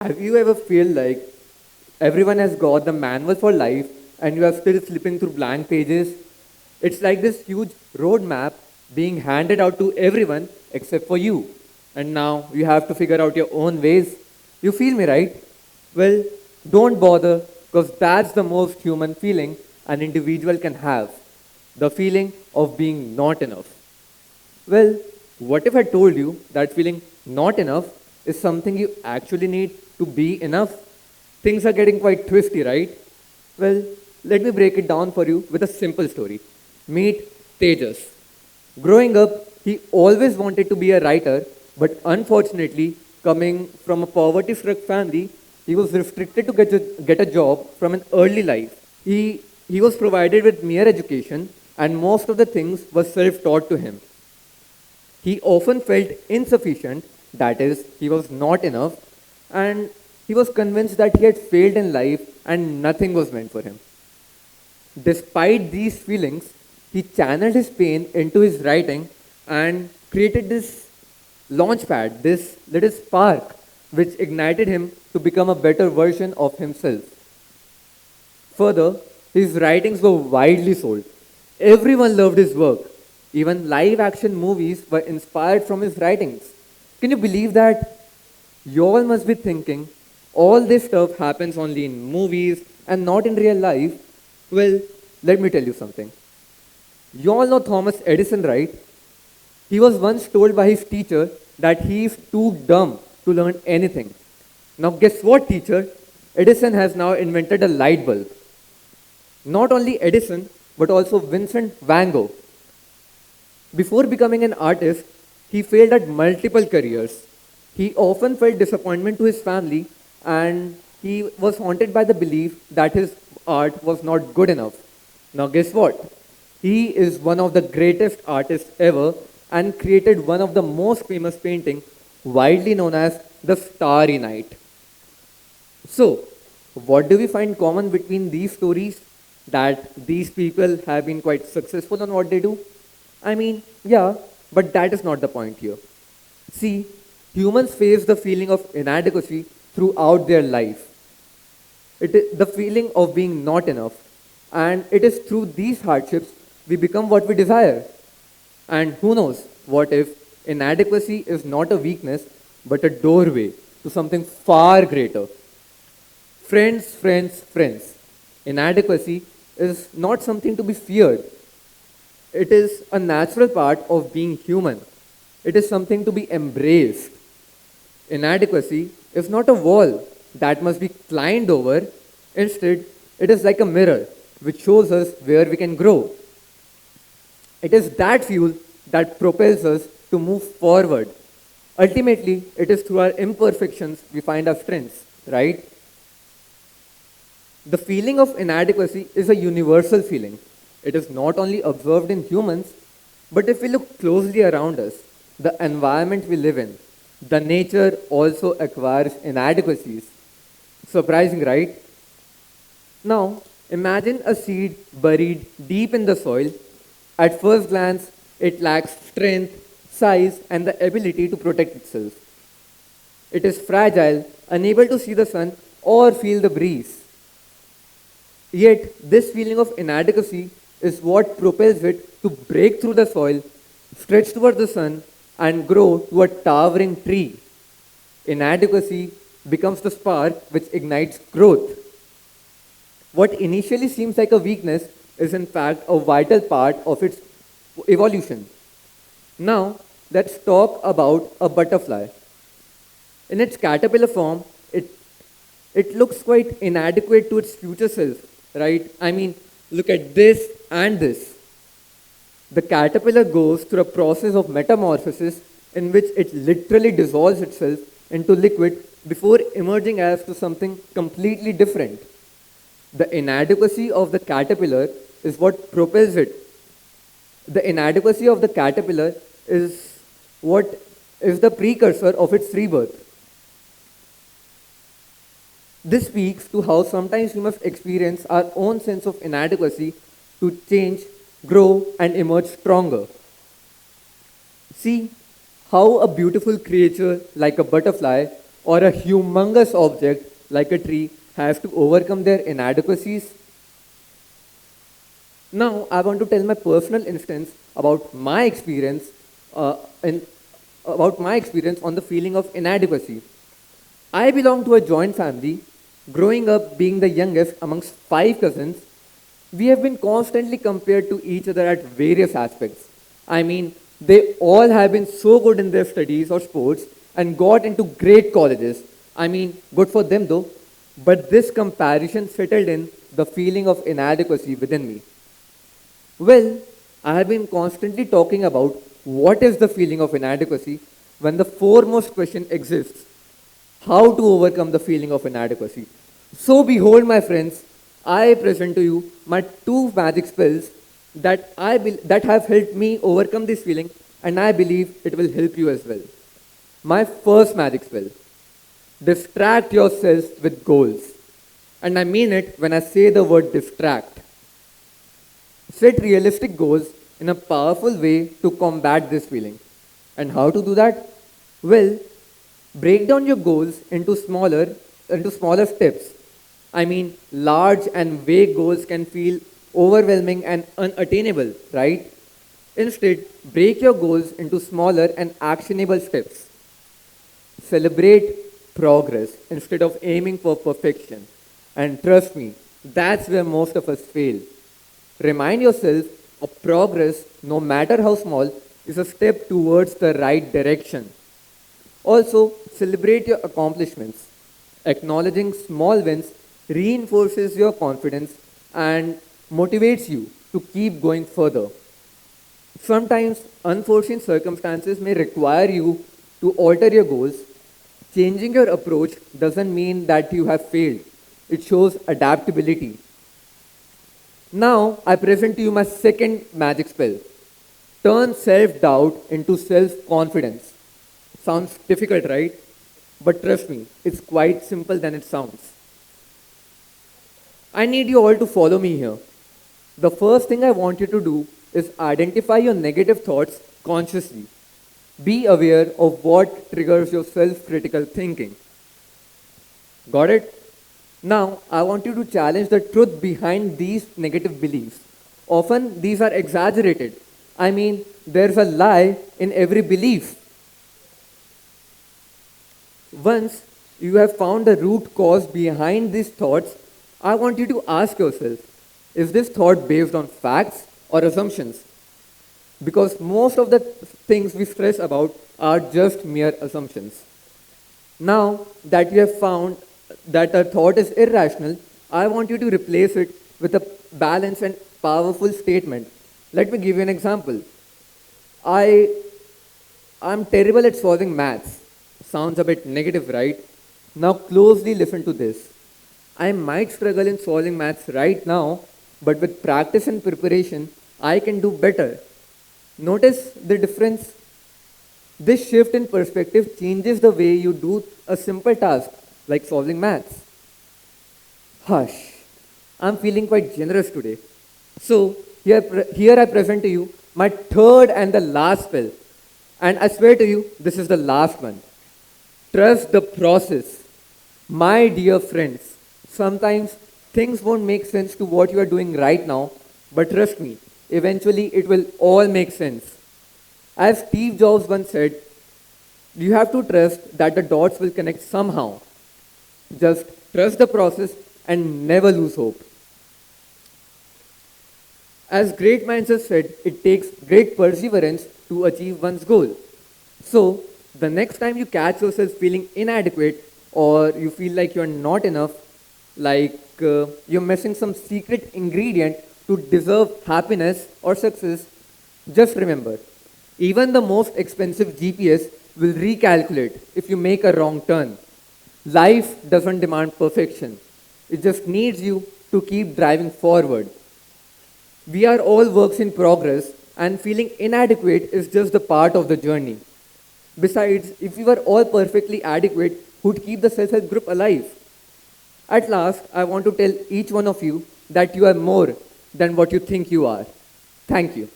Have you ever feel like everyone has got the manual for life and you are still flipping through blank pages? It's like this huge roadmap being handed out to everyone except for you. And now you have to figure out your own ways. You feel me, right? Well, don't bother because that's the most human feeling an individual can have, the feeling of being not enough. Well, what if I told you that feeling not enough is something you actually need to be enough? Things are getting quite twisty, right? Well, let me break it down for you with a simple story. Meet Tejas. Growing up, he always wanted to be a writer, but unfortunately, coming from a poverty struck family, he was restricted to get a job from an early life. He was provided with mere education, and most of the things were self taught to him. He often felt insufficient, that is, he was not enough, and he was convinced that he had failed in life and nothing was meant for him. Despite these feelings, he channeled his pain into his writing and created this launchpad, this little spark, which ignited him to become a better version of himself. Further, his writings were widely sold. Everyone loved his work. Even live action movies were inspired from his writings. Can you believe that? You all must be thinking, all this stuff happens only in movies and not in real life. Well, let me tell you something. You all know Thomas Edison, right? He was once told by his teacher that he is too dumb to learn anything. Now, guess what, teacher? Edison has now invented a light bulb. Not only Edison, but also Vincent van Gogh. Before becoming an artist, he failed at multiple careers. He often felt disappointment to his family and he was haunted by the belief that his art was not good enough. Now, guess what? He is one of the greatest artists ever and created one of the most famous paintings, widely known as the Starry Night. So, what do we find common between these stories? That these people have been quite successful on what they do? I mean, yeah, but that is not the point here. See, humans face the feeling of inadequacy throughout their life. It is the feeling of being not enough. And it is through these hardships we become what we desire. And who knows, what if inadequacy is not a weakness but a doorway to something far greater? Friends, friends, friends. Inadequacy is not something to be feared. It is a natural part of being human. It is something to be embraced. Inadequacy is not a wall that must be climbed over. Instead, it is like a mirror which shows us where we can grow. It is that fuel that propels us to move forward. Ultimately, it is through our imperfections we find our strengths, right? The feeling of inadequacy is a universal feeling. It is not only observed in humans, but if we look closely around us, the environment we live in, the nature also acquires inadequacies. Surprising, right? Now, imagine a seed buried deep in the soil. At first glance, it lacks strength, size, and the ability to protect itself. It is fragile, unable to see the sun or feel the breeze. Yet, this feeling of inadequacy is what propels it to break through the soil, stretch towards the sun, and grow to a towering tree. Inadequacy becomes the spark which ignites growth. What initially seems like a weakness is in fact a vital part of its evolution. Now, let's talk about a butterfly. In its caterpillar form, it looks quite inadequate to its future self, right? I mean, look at this and this. The caterpillar goes through a process of metamorphosis in which it literally dissolves itself into liquid before emerging as to something completely different. The inadequacy of the caterpillar is what propels it. The inadequacy of the caterpillar is what is the precursor of its rebirth. This speaks to how sometimes we must experience our own sense of inadequacy to change, grow, and emerge stronger. See how a beautiful creature like a butterfly or a humongous object like a tree has to overcome their inadequacies? Now, I want to tell my personal instance about my experience uh, in, about my experience on the feeling of inadequacy. I belong to a joint family. Growing up being the youngest amongst five cousins, we have been constantly compared to each other at various aspects. I mean, they all have been so good in their studies or sports and got into great colleges. I mean, good for them though. But this comparison settled in the feeling of inadequacy within me. Well, I have been constantly talking about what is the feeling of inadequacy when the foremost question exists: how to overcome the feeling of inadequacy. So, behold, my friends, I present to you my two magic spells that have helped me overcome this feeling, and I believe it will help you as well. My first magic spell: distract yourself with goals. And I mean it when I say the word distract. Set realistic goals in a powerful way to combat this feeling. And how to do that? Well, break down your goals into smaller steps. I mean, large and vague goals can feel overwhelming and unattainable, right? Instead, break your goals into smaller and actionable steps. Celebrate progress instead of aiming for perfection. And trust me, that's where most of us fail. Remind yourself of progress, no matter how small, is a step towards the right direction. Also, celebrate your accomplishments. Acknowledging small wins reinforces your confidence and motivates you to keep going further. Sometimes unforeseen circumstances may require you to alter your goals. Changing your approach doesn't mean that you have failed, it shows adaptability. Now, I present to you my second magic spell: turn self doubt into self confidence. Sounds difficult, right? But trust me, it's quite simple than it sounds. I need you all to follow me here. The first thing I want you to do is identify your negative thoughts consciously. Be aware of what triggers your self critical thinking. Got it? Now, I want you to challenge the truth behind these negative beliefs. Often, these are exaggerated. I mean, there's a lie in every belief. Once you have found the root cause behind these thoughts, I want you to ask yourself, is this thought based on facts or assumptions? Because most of the things we stress about are just mere assumptions. Now that you have found that a thought is irrational, I want you to replace it with a balanced and powerful statement. Let me give you an example. I am terrible at solving maths. Sounds a bit negative, right? Now closely listen to this. I might struggle in solving maths right now, but with practice and preparation, I can do better. Notice the difference. This shift in perspective changes the way you do a simple task like solving maths. Hush, I'm feeling quite generous today. So, here I present to you my third and the last spell. And I swear to you, this is the last one. Trust the process. My dear friends, sometimes things won't make sense to what you are doing right now, but trust me, eventually it will all make sense. As Steve Jobs once said, you have to trust that the dots will connect somehow. Just trust the process and never lose hope. As great minds have said, it takes great perseverance to achieve one's goal. So, the next time you catch yourself feeling inadequate or you feel like you're not enough, like you're missing some secret ingredient to deserve happiness or success, just remember, even the most expensive GPS will recalculate if you make a wrong turn. Life doesn't demand perfection. It just needs you to keep driving forward. We are all works in progress, and feeling inadequate is just the part of the journey. Besides, if we were all perfectly adequate, who'd keep the self help group alive? At last, I want to tell each one of you that you are more than what you think you are. Thank you.